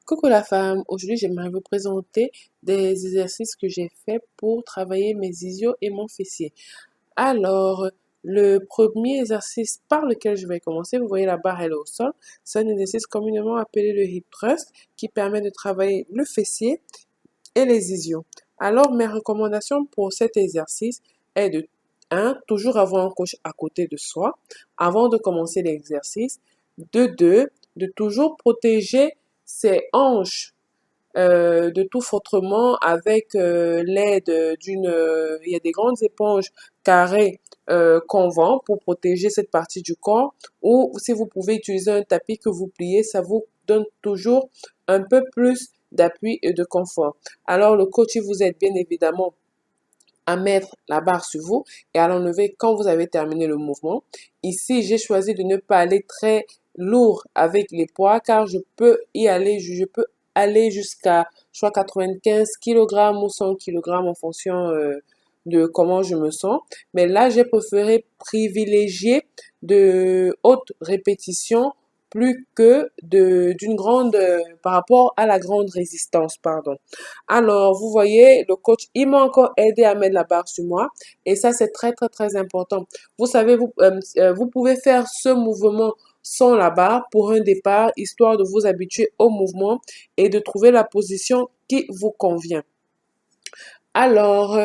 Coucou la femme, aujourd'hui j'aimerais vous présenter des exercices que j'ai faits pour travailler mes ischios et mon fessier. Alors, le premier exercice par lequel je vais commencer, vous voyez la barre elle est au sol, c'est un exercice communément appelé le hip thrust qui permet de travailler le fessier et les ischios. Alors, mes recommandations pour cet exercice est de toujours avoir un coach à côté de soi avant de commencer l'exercice. De 2, de toujours protéger ses hanches de tout frottement avec l'aide d'une... il y a des grandes éponges carrées qu'on vend pour protéger cette partie du corps ou si vous pouvez utiliser un tapis que vous pliez, ça vous donne toujours un peu plus d'appui et de confort. Alors le coach il vous aide bien évidemment à mettre la barre sur vous et à l'enlever quand vous avez terminé le mouvement. Ici, j'ai choisi de ne pas aller très lourd avec les poids car je peux y aller, je peux aller jusqu'à, je crois, 95 kg ou 100 kg en fonction de comment je me sens. Mais là, j'ai préféré privilégier de hautes répétitions plus que d'une grande, par rapport à la grande résistance, pardon. Alors, vous voyez, le coach, il m'a encore aidé à mettre la barre sur moi. Et ça, c'est très, très, très important. Vous savez, vous pouvez faire ce mouvement sans la barre pour un départ, histoire de vous habituer au mouvement et de trouver la position qui vous convient. Alors,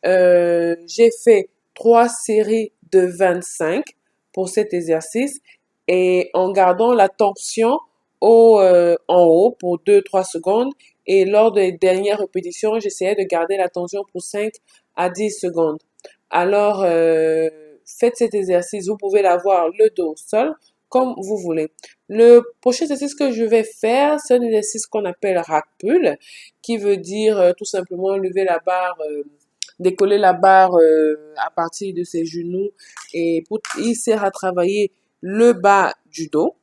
j'ai fait 3 séries de 25 pour cet exercice et en gardant la tension en haut pour 2-3 secondes et lors des dernières répétitions, j'essayais de garder la tension pour 5 à 10 secondes. Alors, faites cet exercice, vous pouvez l'avoir le dos au sol comme vous voulez. Le prochain exercice que je vais faire, c'est un exercice qu'on appelle rack pull, qui veut dire tout simplement lever la barre décoller la barre à partir de ses genoux et il sert à travailler le bas du dos,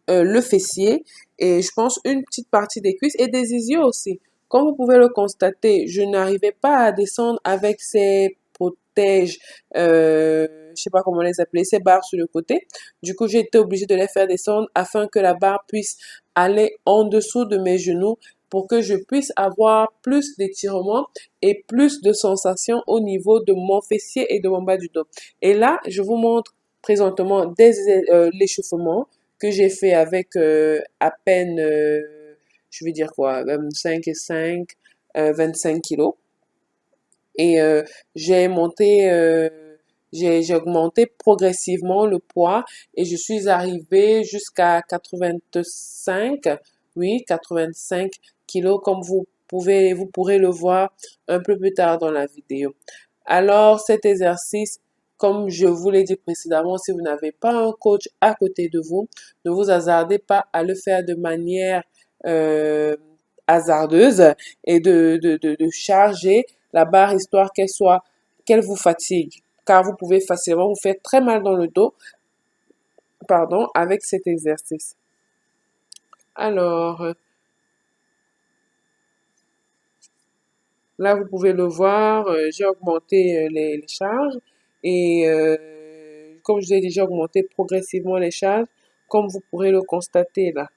le fessier et je pense une petite partie des cuisses et des ischios aussi. Comme vous pouvez le constater, je n'arrivais pas à descendre avec ces protèges, je sais pas comment les appeler, ces barres sur le côté. Du coup, j'ai été obligée de les faire descendre afin que la barre puisse aller en dessous de mes genoux pour que je puisse avoir plus d'étirement et plus de sensations au niveau de mon fessier et de mon bas du dos. Et là, je vous montre présentement l'échauffement que j'ai fait avec à peine, je vais dire quoi, 5 et 5, 25 kilos. Et j'ai augmenté progressivement le poids et je suis arrivée jusqu'à 85, oui, 85 kilos comme vous pourrez le voir un peu plus tard dans la vidéo. Alors, cet exercice, comme je vous l'ai dit précédemment, si vous n'avez pas un coach à côté de vous, ne vous hasardez pas à le faire de manière euh, hasardeuse et de charger la barre histoire qu'elle vous fatigue. Car vous pouvez facilement vous faire très mal dans le dos, pardon, avec cet exercice. Alors, là, vous pouvez le voir, j'ai augmenté les charges et comme je vous ai déjà augmenté progressivement les charges, comme vous pourrez le constater là.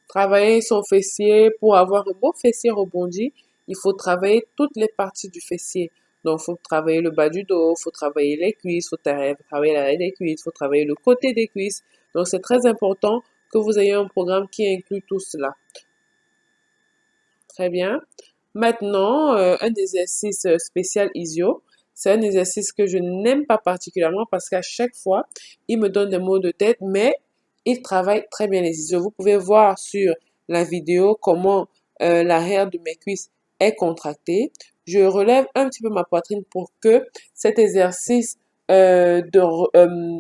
Travailler son fessier, pour avoir un beau fessier rebondi, il faut travailler toutes les parties du fessier. Donc, il faut travailler le bas du dos, il faut travailler les cuisses, il faut travailler l'arrière des cuisses, il faut travailler le côté des cuisses. Donc, c'est très important que vous ayez un programme qui inclut tout cela. Très bien. Maintenant, un exercice spécial isio. C'est un exercice que je n'aime pas particulièrement parce qu'à chaque fois, il me donne des maux de tête, mais il travaille très bien les ischios. Vous pouvez voir sur la vidéo comment l'arrière de mes cuisses est contracté. Je relève un petit peu ma poitrine pour que cet exercice réclame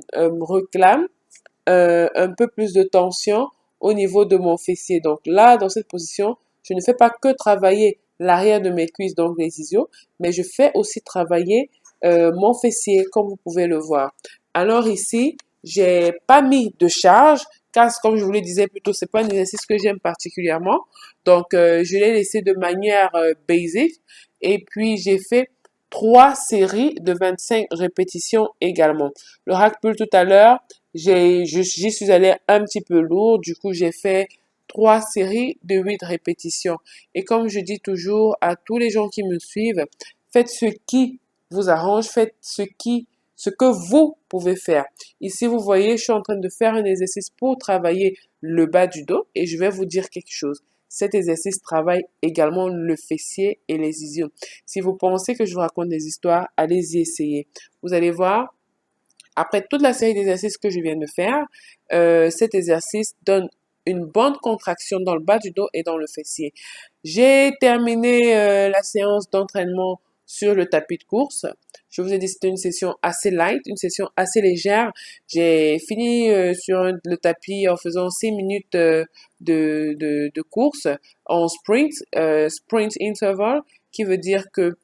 un peu plus de tension au niveau de mon fessier. Donc là, dans cette position, je ne fais pas que travailler l'arrière de mes cuisses, donc les ischios, mais je fais aussi travailler mon fessier, comme vous pouvez le voir. Alors ici, j'ai pas mis de charge, car comme je vous le disais plus tôt, c'est pas un exercice que j'aime particulièrement. Donc, je l'ai laissé de manière basic. Et puis, j'ai fait 3 séries de 25 répétitions également. Le rack pull tout à l'heure, J'y suis allée un petit peu lourd. Du coup, j'ai fait 3 séries de 8 répétitions. Et comme je dis toujours à tous les gens qui me suivent, faites ce qui vous arrange, faites ce que vous pouvez faire. Ici, vous voyez, je suis en train de faire un exercice pour travailler le bas du dos et je vais vous dire quelque chose. Cet exercice travaille également le fessier et les ischios. Si vous pensez que je vous raconte des histoires, allez-y essayer. Vous allez voir, après toute la série d'exercices que je viens de faire, cet exercice donne une bonne contraction dans le bas du dos et dans le fessier. J'ai terminé la séance d'entraînement sur le tapis de course. Je vous ai dit que c'était une session assez light, une session assez légère. J'ai fini sur le tapis en faisant 6 minutes de course en sprint interval, qui veut dire que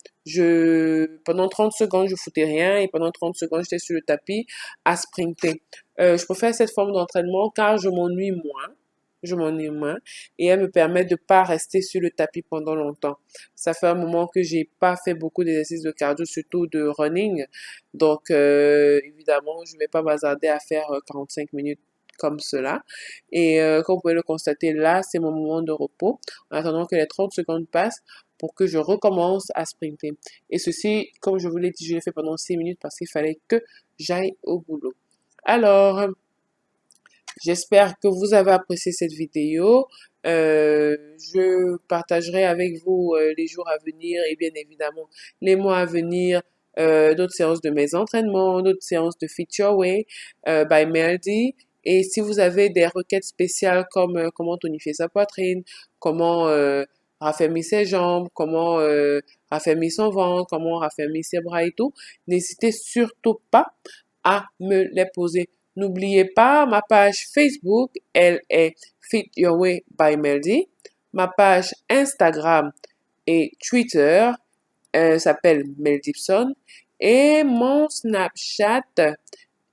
pendant 30 secondes, je foutais rien et pendant 30 secondes, j'étais sur le tapis à sprinter. Je préfère cette forme d'entraînement car je m'ennuie moins. Je m'ennuie moins et elle me permet de pas rester sur le tapis pendant longtemps. Ça fait un moment que j'ai pas fait beaucoup d'exercices de cardio, surtout de running. Donc, évidemment, je vais pas m'hasarder à faire 45 minutes comme cela. Et comme vous pouvez le constater, là, c'est mon moment de repos en attendant que les 30 secondes passent pour que je recommence à sprinter. Et ceci, comme je vous l'ai dit, je l'ai fait pendant 6 minutes parce qu'il fallait que j'aille au boulot. Alors, j'espère que vous avez apprécié cette vidéo. Je partagerai avec vous les jours à venir et bien évidemment les mois à venir, d'autres séances de mes entraînements, d'autres séances de Fit Your Way by Melody. Et si vous avez des requêtes spéciales comme comment tonifier sa poitrine, comment raffermir ses jambes, comment raffermir son ventre, comment raffermir ses bras et tout, n'hésitez surtout pas à me les poser. N'oubliez pas ma page Facebook, elle est Fit Your Way by Melody. Ma page Instagram et Twitter s'appelle Mel Gibson. Et mon Snapchat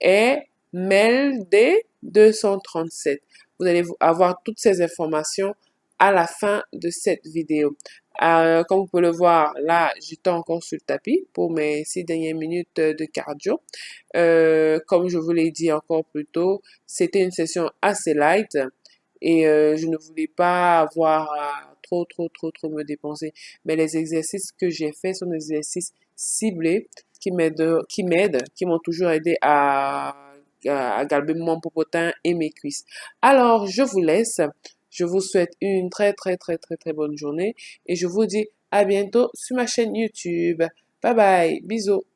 est MELD237. Vous allez avoir toutes ces informations à la fin de cette vidéo. Comme vous pouvez le voir, là, j'étais encore sur le tapis pour mes 6 dernières minutes de cardio. Comme je vous l'ai dit encore plus tôt, c'était une session assez light et je ne voulais pas avoir à trop me dépenser. Mais les exercices que j'ai faits sont des exercices ciblés qui m'ont toujours aidé à galber mon popotin et mes cuisses. Alors, je vous laisse. Je vous souhaite une très bonne journée et je vous dis à bientôt sur ma chaîne YouTube. Bye bye, bisous.